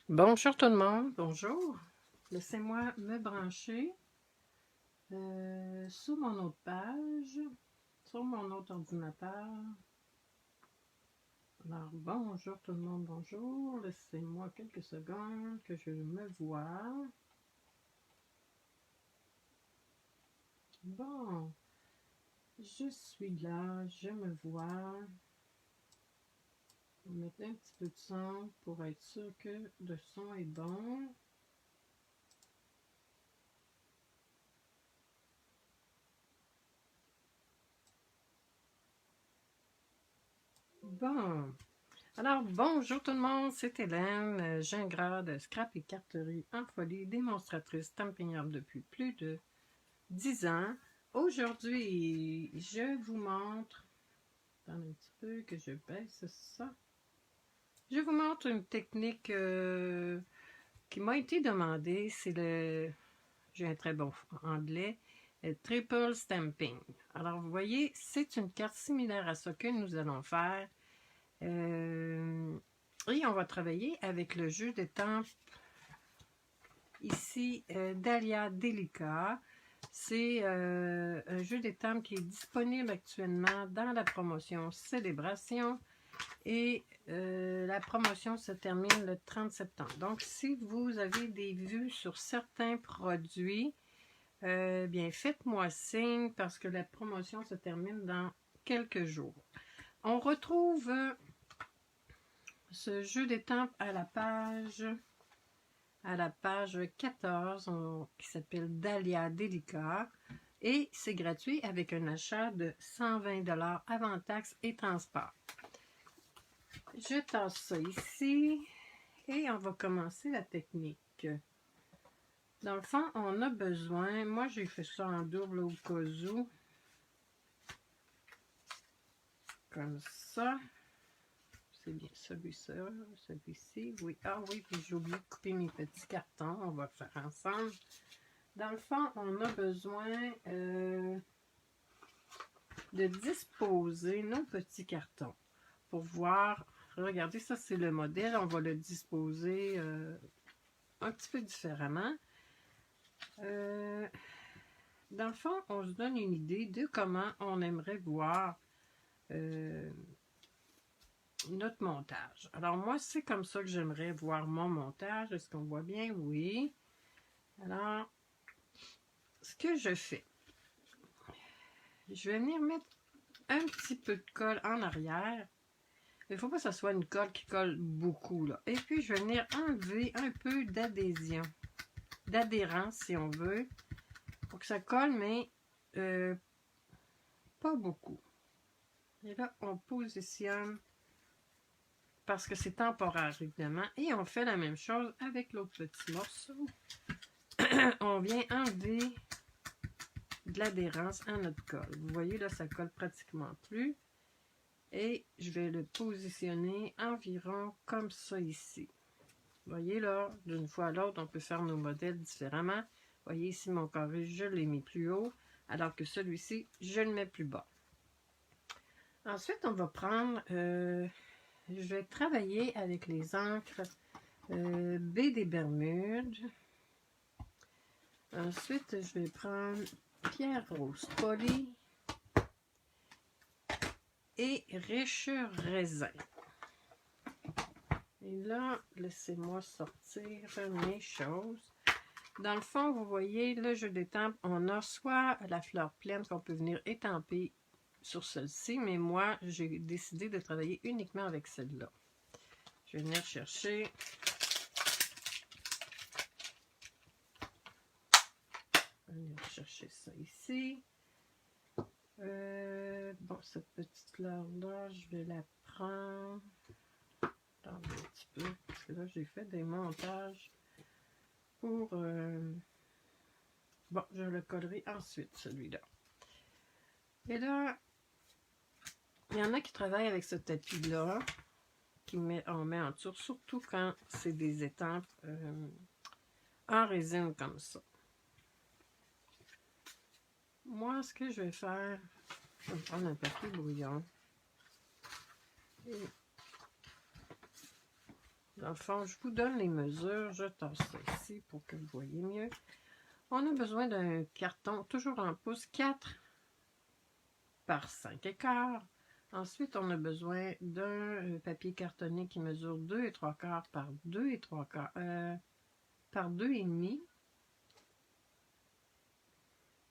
Bonjour tout le monde, bonjour. Laissez-moi me brancher sur mon autre page, sur mon autre ordinateur. Alors, bonjour tout le monde, bonjour. Laissez-moi quelques secondes que je me vois. Bon, je suis là, je me vois. On va mettre un petit peu de son pour être sûr que le son est bon. Bon, alors bonjour tout le monde, c'est Hélène, Gingras de Scrap et Carterie en folie, démonstratrice stamping-up depuis plus de 10 ans. Aujourd'hui, je vous montre, attendez un petit peu que je baisse ça, je vous montre une technique qui m'a été demandée, c'est le, j'ai un très bon anglais, triple stamping. Alors vous voyez, c'est une carte similaire à ce que nous allons faire. Et on va travailler avec le jeu d'étampes ici Dahlia Delica. C'est un jeu d'étampes qui est disponible actuellement dans la promotion Célébration et la promotion se termine le 30 septembre. Donc si vous avez des vues sur certains produits, bien faites-moi signe parce que la promotion se termine dans quelques jours. On retrouve ce jeu d'étampes à la page 14 qui s'appelle Dahlia Delica et c'est gratuit avec un achat de 120 $ avant taxes et transport. Je tasse ça ici et on va commencer la technique. Dans le fond, on a besoin, moi j'ai fait ça en double au cas où, comme ça. C'est bien celui-ci, oui. Ah oui, puis j'ai oublié de couper mes petits cartons. On va le faire ensemble. Dans le fond, on a besoin de disposer nos petits cartons pour voir. Regardez, ça c'est le modèle. On va le disposer un petit peu différemment. Dans le fond, on se donne une idée de comment on aimerait voir notre montage. Alors moi, c'est comme ça que j'aimerais voir mon montage. Est-ce qu'on voit bien? Oui. Alors, ce que je fais, je vais venir mettre un petit peu de colle en arrière. Il ne faut pas que ce soit une colle qui colle beaucoup, là. Et puis, je vais venir enlever un peu d'adhésion, d'adhérence, si on veut, pour que ça colle, mais pas beaucoup. Et là, on positionne parce que c'est temporaire, évidemment. Et on fait la même chose avec l'autre petit morceau. On vient enlever de l'adhérence à notre colle. Vous voyez, là, ça colle pratiquement plus. Et je vais le positionner environ comme ça ici. Vous voyez, là, d'une fois à l'autre, on peut faire nos modèles différemment. Vous voyez, ici, mon carré, je l'ai mis plus haut, alors que celui-ci, je le mets plus bas. Ensuite, on va prendre... je vais travailler avec les encres baie des Bermudes. Ensuite, je vais prendre pierre rose polie et riche raisin. Et là, laissez-moi sortir mes choses. Dans le fond, vous voyez, le jeu d'étampes, on a soit la fleur pleine qu'on peut venir étamper sur celle-ci, mais moi, j'ai décidé de travailler uniquement avec celle-là. Je vais venir chercher ça ici. Bon, cette petite fleur-là, je vais la prendre. Attendez un petit peu, parce que là, j'ai fait des montages pour... Bon, je le collerai ensuite, celui-là. Et là, il y en a qui travaillent avec ce tapis-là, on met en dessous, surtout quand c'est des étampes en résine comme ça. Moi, ce que je vais faire, je vais prendre un papier brouillon. Et Dans le fond, je vous donne les mesures. Je tasse ça ici pour que vous voyez mieux. On a besoin d'un carton, toujours en pouces, 4 par 5 1/4. Ensuite, on a besoin d'un papier cartonné qui mesure 2 3/4 par 2 3/4, par 2,5.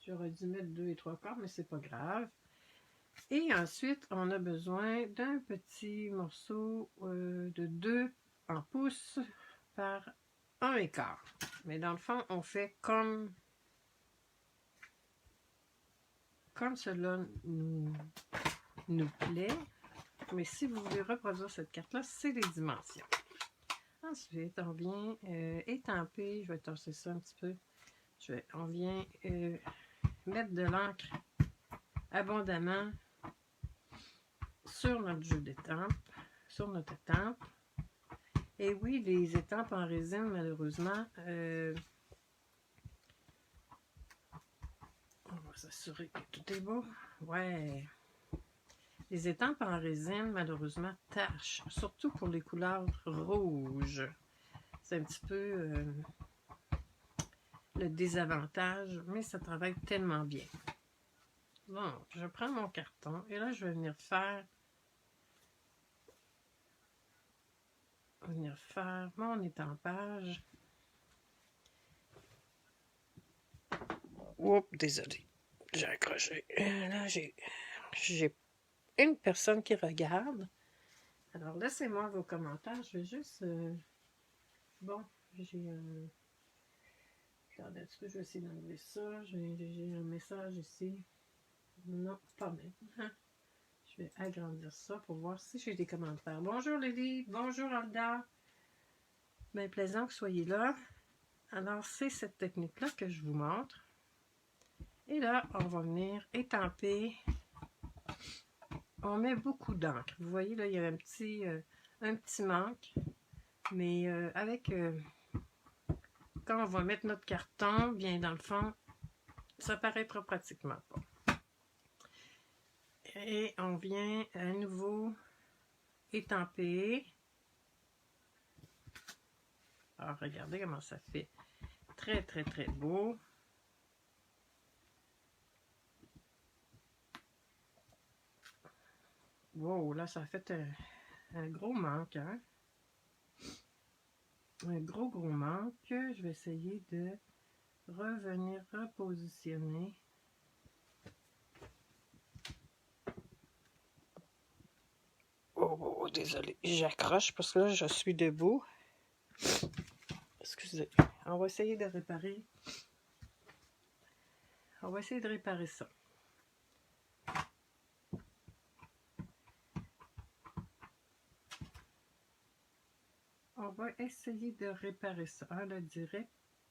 J'aurais dû mettre 2 3/4, mais c'est pas grave. Et ensuite, on a besoin d'un petit morceau de 2 en pouces par 1/4. Mais dans le fond, on fait comme cela nous plaît. Mais si vous voulez reproduire cette carte-là, c'est les dimensions. Ensuite, on vient étamper. Je vais tasser ça un petit peu. On vient mettre de l'encre abondamment sur notre jeu d'étampe, sur notre étampe. Et oui, les étampes en résine, malheureusement, on va s'assurer que tout est beau. Ouais. Les étampes en résine, malheureusement, tachent, surtout pour les couleurs rouges. C'est un petit peu le désavantage, mais ça travaille tellement bien. Bon, je prends mon carton et là, je vais venir faire mon étampage. Oups, désolé, j'ai accroché. Là, j'ai une personne qui regarde. Alors, laissez-moi vos commentaires. Je vais juste... bon, j'ai un... Attendez, est-ce que je vais essayer d'enlever ça? J'ai un message ici. Non, pas maintenant. Je vais agrandir ça pour voir si j'ai des commentaires. Bonjour Lily, bonjour Alda. Bien plaisant que vous soyez là. Alors, c'est cette technique-là que je vous montre. Et là, on va venir étamper. On met beaucoup d'encre. Vous voyez, là, il y a un petit manque. Mais quand on va mettre notre carton, bien dans le fond, ça paraîtra pratiquement pas. Et on vient à nouveau étamper. Alors, regardez comment ça fait. Très, très, très beau. Wow, là, ça a fait un gros manque, hein? Un gros manque. Je vais essayer de revenir repositionner. Oh, désolé, j'accroche parce que là, je suis debout. Excusez. On va essayer de réparer. On va essayer de réparer ça. On va essayer de réparer ça. Ah, le direct.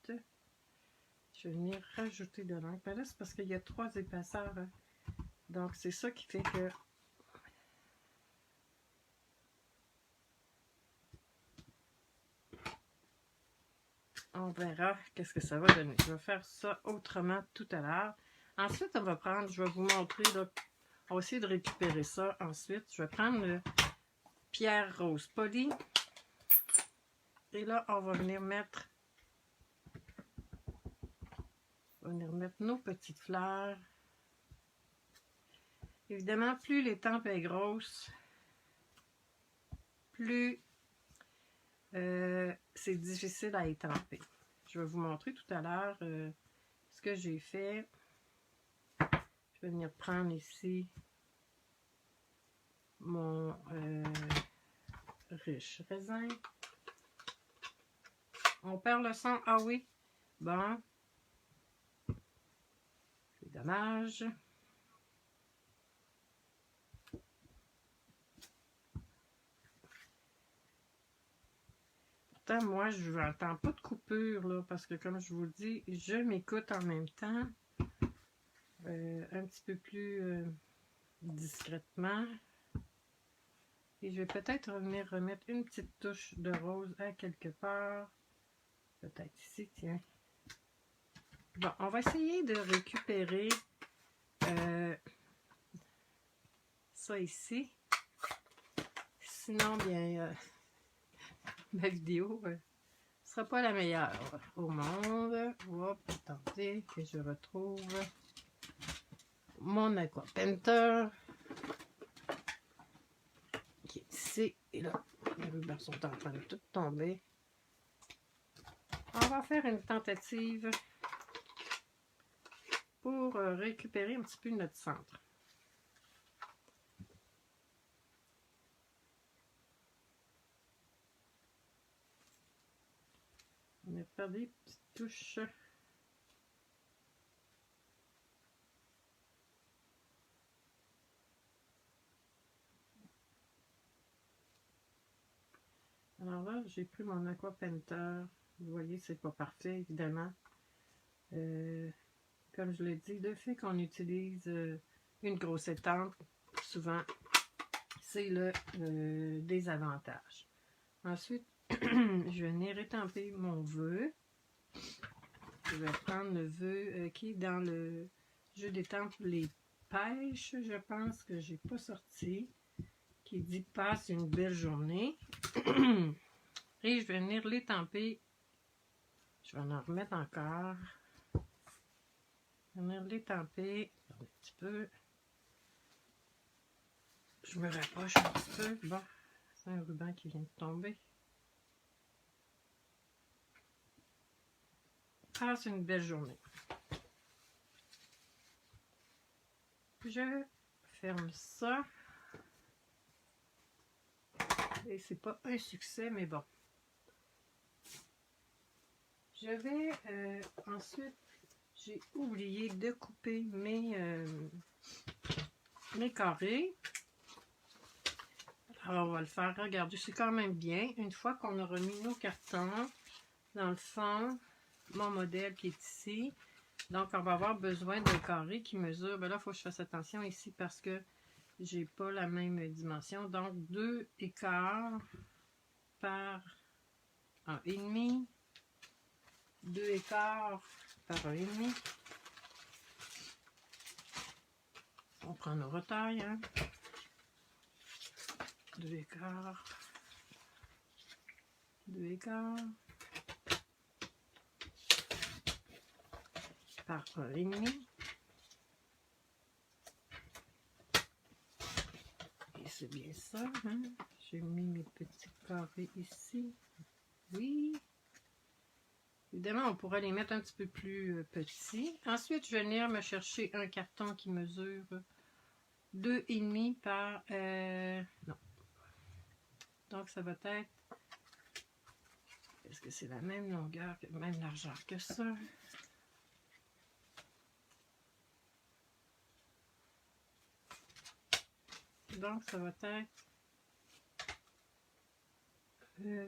Je vais venir rajouter de l'encre. Mais là, c'est parce qu'il y a 3 épaisseurs. Hein. Donc, c'est ça qui fait que... On verra qu'est-ce que ça va donner. Je vais faire ça autrement tout à l'heure. Ensuite, on va prendre... Je vais vous montrer... Là, on va essayer de récupérer ça ensuite. Je vais prendre le pierre rose poli. Et là, on va venir mettre... nos petites fleurs. Évidemment, plus l'étampe est grosse, plus c'est difficile à étamper. Je vais vous montrer tout à l'heure ce que j'ai fait. Je vais venir prendre ici mon riche raisin. On perd le son? Ah oui? Bon. C'est dommage. Pourtant, moi, je n'entends pas de coupure, là, parce que, comme je vous le dis, je m'écoute en même temps. Un petit peu plus discrètement. Et je vais peut-être revenir remettre une petite touche de rose à quelque part. Peut-être ici, tiens. Bon, on va essayer de récupérer ça ici. Sinon, bien, ma vidéo sera pas la meilleure au monde. Hop, attendez que je retrouve mon Aqua Painter qui est ici. Et là, les rubans sont en train de tout tomber. On va faire une tentative pour récupérer un petit peu notre centre. On a perdu des petites touches. Alors là, j'ai pris mon Aqua Painter. Vous voyez, c'est pas parfait, évidemment. Comme je l'ai dit, le fait qu'on utilise une grosse étampe, souvent, c'est le désavantage. Ensuite, je vais venir étamper mon vœu. Je vais prendre le vœu qui est dans le jeu d'étampe Les Pêches, je pense que j'ai pas sorti, qui dit « Passe une belle journée ». Et je vais venir l'étamper. Je vais en remettre encore. Je vais venir l'étamper un petit peu. Je me rapproche un petit peu. Bon, c'est un ruban qui vient de tomber. Passe une belle journée. Je ferme ça. Et c'est pas un succès, mais bon. Je vais ensuite, j'ai oublié de couper mes carrés. Alors, on va le faire. Regardez, c'est quand même bien. Une fois qu'on aura mis nos cartons, dans le fond, mon modèle qui est ici. Donc, on va avoir besoin d'un carré qui mesure. Ben là, il faut que je fasse attention ici parce que j'ai pas la même dimension. Donc, 2 écarts par 1,5. 2 écarts par 1,5. On prend nos retailles. Hein? 2 écarts. 2 écarts. Par 1,5. Et c'est bien ça. Hein? J'ai mis mes petits carrés ici. Oui. Évidemment, on pourrait les mettre un petit peu plus petits. Ensuite, je vais venir me chercher un carton qui mesure 2,5 par... non. Donc, ça va être... Est-ce que c'est la même longueur, même largeur que ça? Donc, ça va être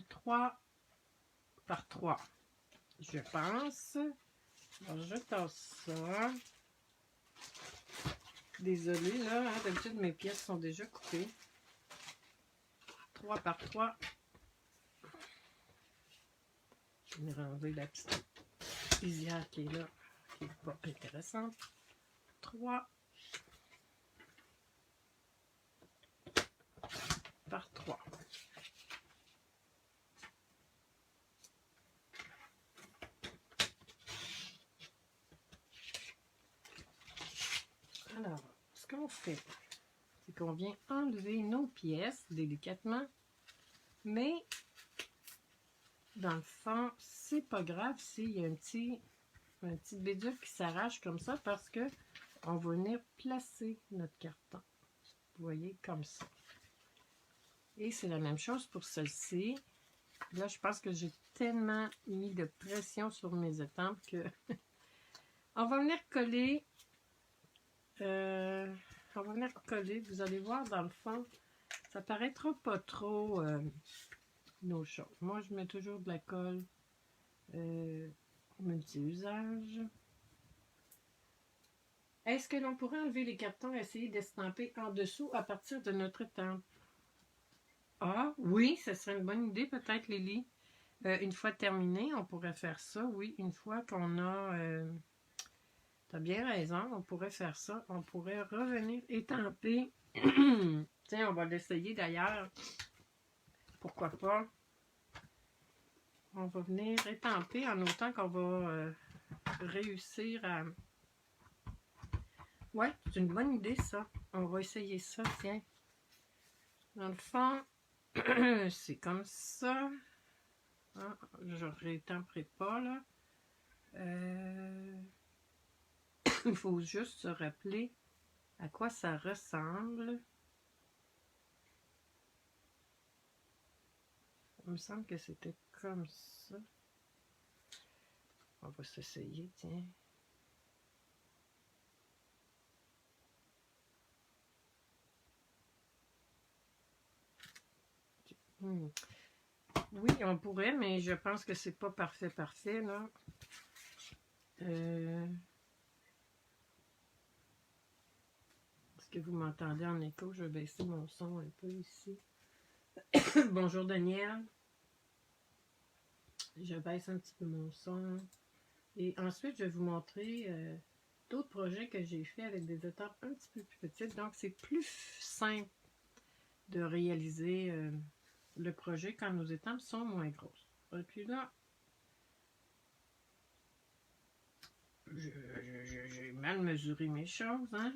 3 par 3. Je pense. Alors, je tasse ça. Désolée, là, hein, d'habitude, mes pièces sont déjà coupées. 3 par 3. Je vais enlever la petite lisière qui est là, qui n'est pas intéressante. 3 par 3. Alors, ce qu'on fait, c'est qu'on vient enlever nos pièces délicatement, mais dans le fond, c'est pas grave s'il y a un petit bédule qui s'arrache comme ça parce que on va venir placer notre carton. Vous voyez, comme ça. Et c'est la même chose pour celle-ci. Là, je pense que j'ai tellement mis de pression sur mes étampes que on va venir coller. On va venir coller. Vous allez voir dans le fond, ça paraîtra pas trop nos choses. Moi, je mets toujours de la colle multi-usage. Est-ce que l'on pourrait enlever les cartons et essayer d'estamper en dessous à partir de notre étampe? Ah, oui, ce serait une bonne idée, peut-être, Lily. Une fois terminé, on pourrait faire ça, oui. Une fois qu'on a... tu as bien raison, on pourrait faire ça. On pourrait revenir étamper. Tiens, on va l'essayer d'ailleurs. Pourquoi pas? on va venir étamper en autant qu'on va réussir à... Ouais, c'est une bonne idée ça. On va essayer ça, tiens. Dans le fond, c'est comme ça. Ah, je rétamperai pas là. Il faut juste se rappeler à quoi ça ressemble. Il me semble que c'était comme ça. On va s'essayer, tiens. Oui, on pourrait, mais je pense que c'est pas parfait, là. Est-ce que vous m'entendez en écho? Je vais baisser mon son un peu ici. Bonjour Daniel. Je baisse un petit peu mon son. Et ensuite, je vais vous montrer d'autres projets que j'ai fait avec des étapes un petit peu plus petites. Donc, c'est plus simple de réaliser le projet quand nos étampes sont moins grosses. Et puis là, j'ai mal mesuré mes choses, hein?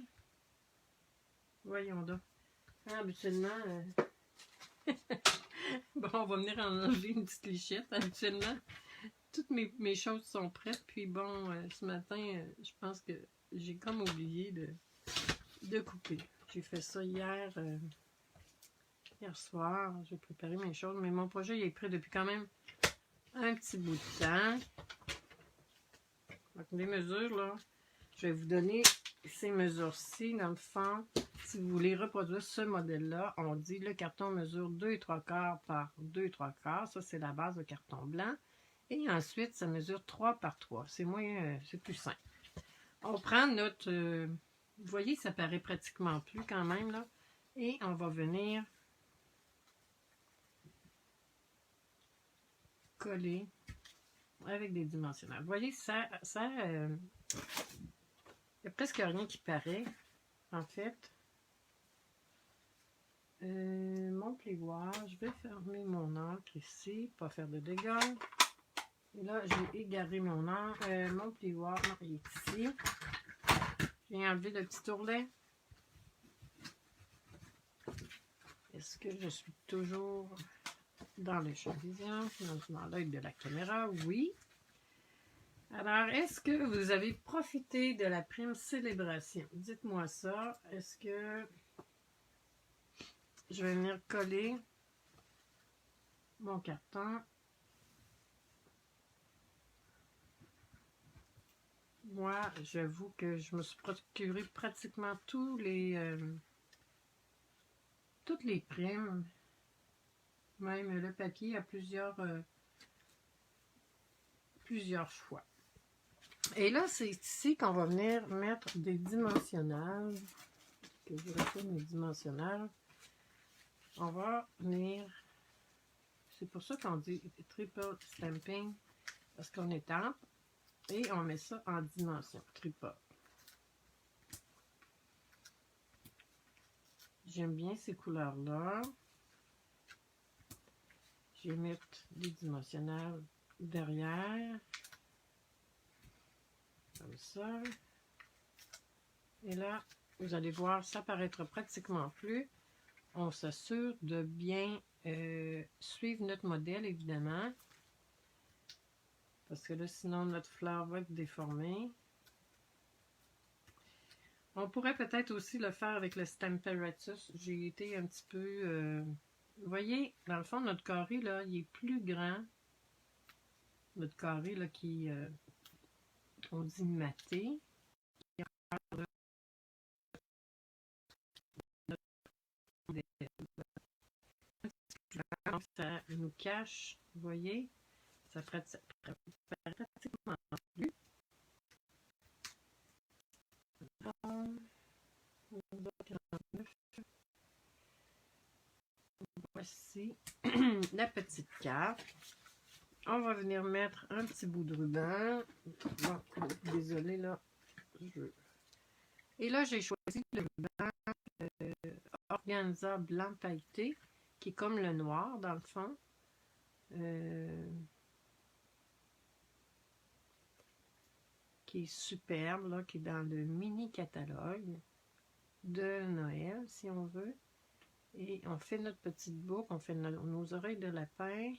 Voyons donc. Habituellement, bon, on va venir en enlever une petite lichette. Habituellement, toutes mes choses sont prêtes. Puis bon, ce matin, je pense que j'ai comme oublié de couper. J'ai fait ça hier soir. J'ai préparé mes choses. Mais mon projet il est prêt depuis quand même un petit bout de temps. Donc, les mesures, là, je vais vous donner ces mesures-ci, dans le fond. Si vous voulez reproduire ce modèle-là, on dit le carton mesure 2,75 par 2,75. Ça, c'est la base de carton blanc. Et ensuite, ça mesure 3 par 3. C'est c'est plus simple. On prend notre... vous voyez, ça paraît pratiquement plus quand même, là. Et on va venir coller avec des dimensionnels. Vous voyez, il n'y a presque rien qui paraît, en fait. Mon plioir, je vais fermer mon encre ici, pas faire de dégâts. Et là, j'ai égaré mon encre, mon plioir, non, il est ici. J'ai enlevé le petit ourlet. Est-ce que je suis toujours dans le champ de vision, dans l'œil de la caméra? Oui. Alors, est-ce que vous avez profité de la prime célébration? Dites-moi ça. Est-ce que je vais venir coller mon carton? Moi, j'avoue que je me suis procuré pratiquement toutes les primes. Même le papier à plusieurs fois. Et là, c'est ici qu'on va venir mettre des dimensionnels. Que je retourne mes dimensionnels. On va venir... C'est pour ça qu'on dit triple stamping. Parce qu'on étampe. Et on met ça en dimension. Triple. J'aime bien ces couleurs-là. Je vais mettre des dimensionnels derrière. Comme ça. Et là, vous allez voir, ça paraîtra pratiquement plus. On s'assure de bien suivre notre modèle, évidemment. Parce que là, sinon, notre fleur va être déformée. On pourrait peut-être aussi le faire avec le Stamparatus. J'ai été un petit peu... vous voyez, dans le fond, notre carré, là, il est plus grand. Notre carré, là, qui... on dit maté. Ça nous cache, vous voyez, ça paraît pratiquement plus. Voici la petite carte. On va venir mettre un petit bout de ruban. Bon, désolé là. Et là, j'ai choisi le ruban organza blanc pailleté, qui est comme le noir dans le fond. qui est superbe, là, qui est dans le mini catalogue de Noël, si on veut. Et on fait notre petite boucle, on fait nos oreilles de lapin.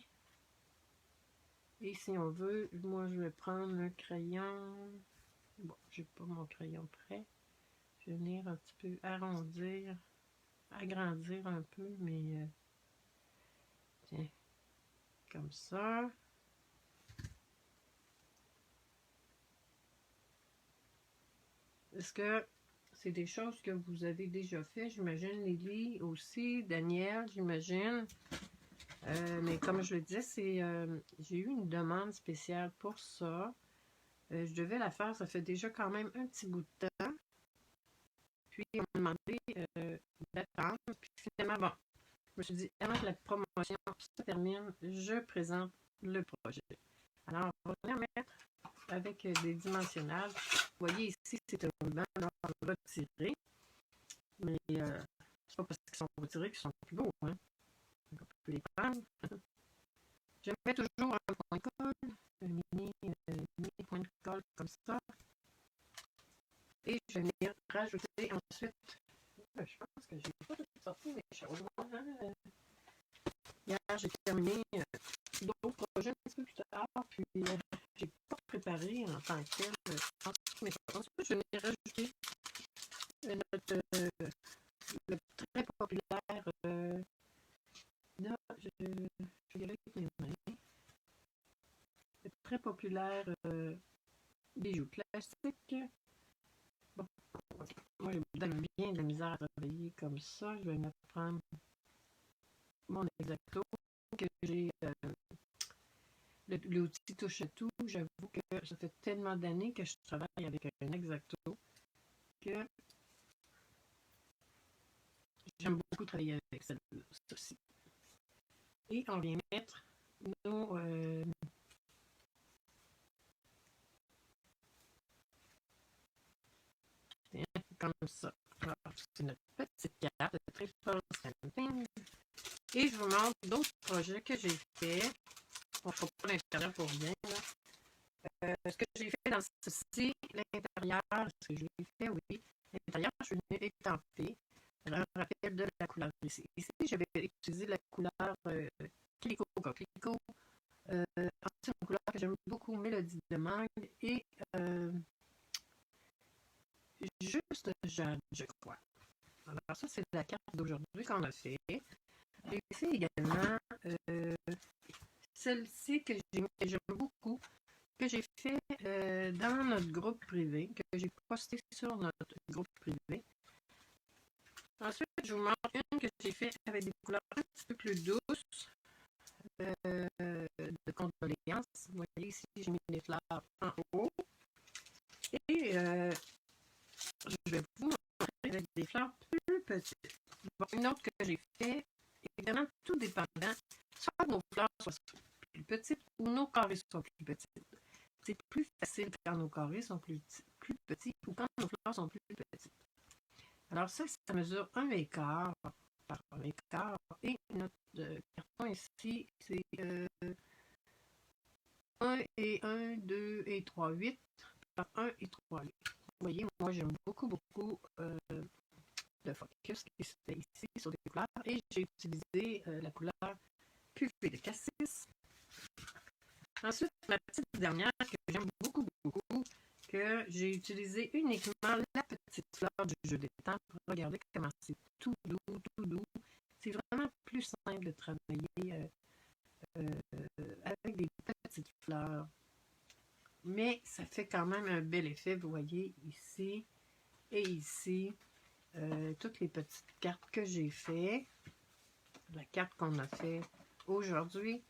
Et si on veut, moi je vais prendre un crayon. Bon, j'ai pas mon crayon prêt. Je vais venir un petit peu arrondir, agrandir un peu, mais tiens, comme ça. Est-ce que c'est des choses que vous avez déjà fait? J'imagine Lily aussi, Daniel, j'imagine. Mais comme je le disais, j'ai eu une demande spéciale pour ça. Je devais la faire, ça fait déjà quand même un petit bout de temps. Puis on m'a demandé d'attendre. Puis finalement, bon, je me suis dit, avant que la promotion se termine, je présente le projet. Alors, on va venir mettre avec des dimensionnels. Vous voyez ici, c'est un ruban retiré. Mais c'est pas parce qu'ils sont retirés qu'ils sont plus beaux. Hein? Donc, on peut les prendre. Je mets toujours un point de colle, un mini point de colle comme ça. Et je vais venir rajouter ensuite. Je pense que j'ai pas tout sorti mes choses. Hier, j'ai terminé d'autres projets un petit peu plus tard, puis j'ai pas préparé en tant que tel. Ensuite, je vais venir rajouter le très populaire. Là, je vais y aller avec mes mains. Le très populaire bijoux classique. Bon, moi, j'ai bien de la misère à travailler comme ça. Je vais me prendre mon exacto que j'ai. L'outil touche à tout. J'avoue que ça fait tellement d'années que je travaille avec un exacto que j'aime beaucoup travailler avec celle-ci. Et on vient mettre nos comme ça. Alors, c'est notre petite carte de Triple Stamping. Et je vous montre d'autres projets que j'ai fait. On ne fera pas l'intérieur pour rien. Ce que j'ai fait dans ceci, l'intérieur, ce que j'ai fait, oui. L'intérieur, je suis venue étamper. Un rappel de la couleur ici. Ici, j'avais utilisé la couleur Clicquot Coquelicot. C'est une couleur que j'aime beaucoup, Mélodie de mangue. Et juste jade, je crois. Alors ça, c'est la carte d'aujourd'hui qu'on a fait. J'ai fait également celle-ci que j'aime beaucoup, que j'ai fait dans notre groupe privé, que j'ai posté sur notre groupe privé. Ensuite, je vous montre une que j'ai fait avec des couleurs un petit peu plus douces de condoléances. Vous voyez ici, j'ai mis des fleurs en haut. Et je vais vous montrer avec des fleurs plus petites. Bon, une autre que j'ai fait, évidemment, tout dépendant, soit nos fleurs soient plus petites ou nos carrés soient plus petites. C'est plus facile quand nos carrés sont plus petits ou quand nos fleurs sont plus petites. Alors ça mesure 1,15 par 1,15 et notre carton ici, c'est 1 et 1, 2 et 3, 8 par 1 et 3, 8. Vous voyez, moi j'aime beaucoup le focus qui se fait ici sur des couleurs et j'ai utilisé la couleur cuvée de cassis. Ensuite, la petite dernière que j'aime beaucoup, que j'ai utilisé uniquement la petite fleur du jeu des temps. Regardez comment c'est tout doux. C'est vraiment plus simple de travailler avec des petites fleurs. Mais ça fait quand même un bel effet, vous voyez, ici et ici. Toutes les petites cartes que j'ai fait. La carte qu'on a fait aujourd'hui.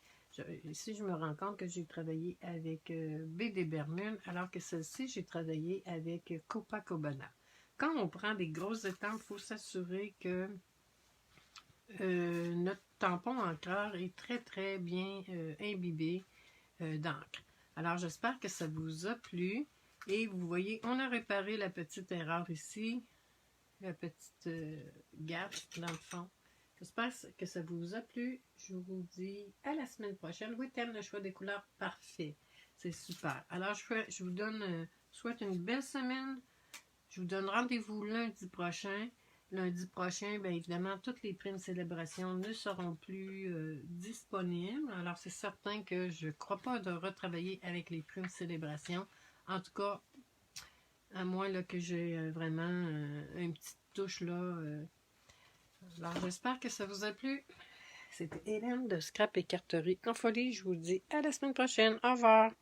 Ici, je me rends compte que j'ai travaillé avec BD Bermude, alors que celle-ci, j'ai travaillé avec Copacabana. Quand on prend des grosses étampes, il faut s'assurer que notre tampon encreur est très bien imbibé d'encre. Alors, j'espère que ça vous a plu. Et vous voyez, on a réparé la petite erreur ici, la petite gaffe dans le fond. J'espère que ça vous a plu. Je vous dis à la semaine prochaine. Oui, thème le choix des couleurs parfait. C'est super. Alors, je vous donne souhaite une belle semaine. Je vous donne rendez-vous lundi prochain. Lundi prochain, bien évidemment, toutes les primes célébrations ne seront plus disponibles. Alors, c'est certain que je ne crois pas de retravailler avec les primes célébrations. En tout cas, à moins là, que j'ai vraiment une petite touche là. Alors, j'espère que ça vous a plu. C'était Hélène de Scrap et Carterie en folie. Je vous dis à la semaine prochaine. Au revoir.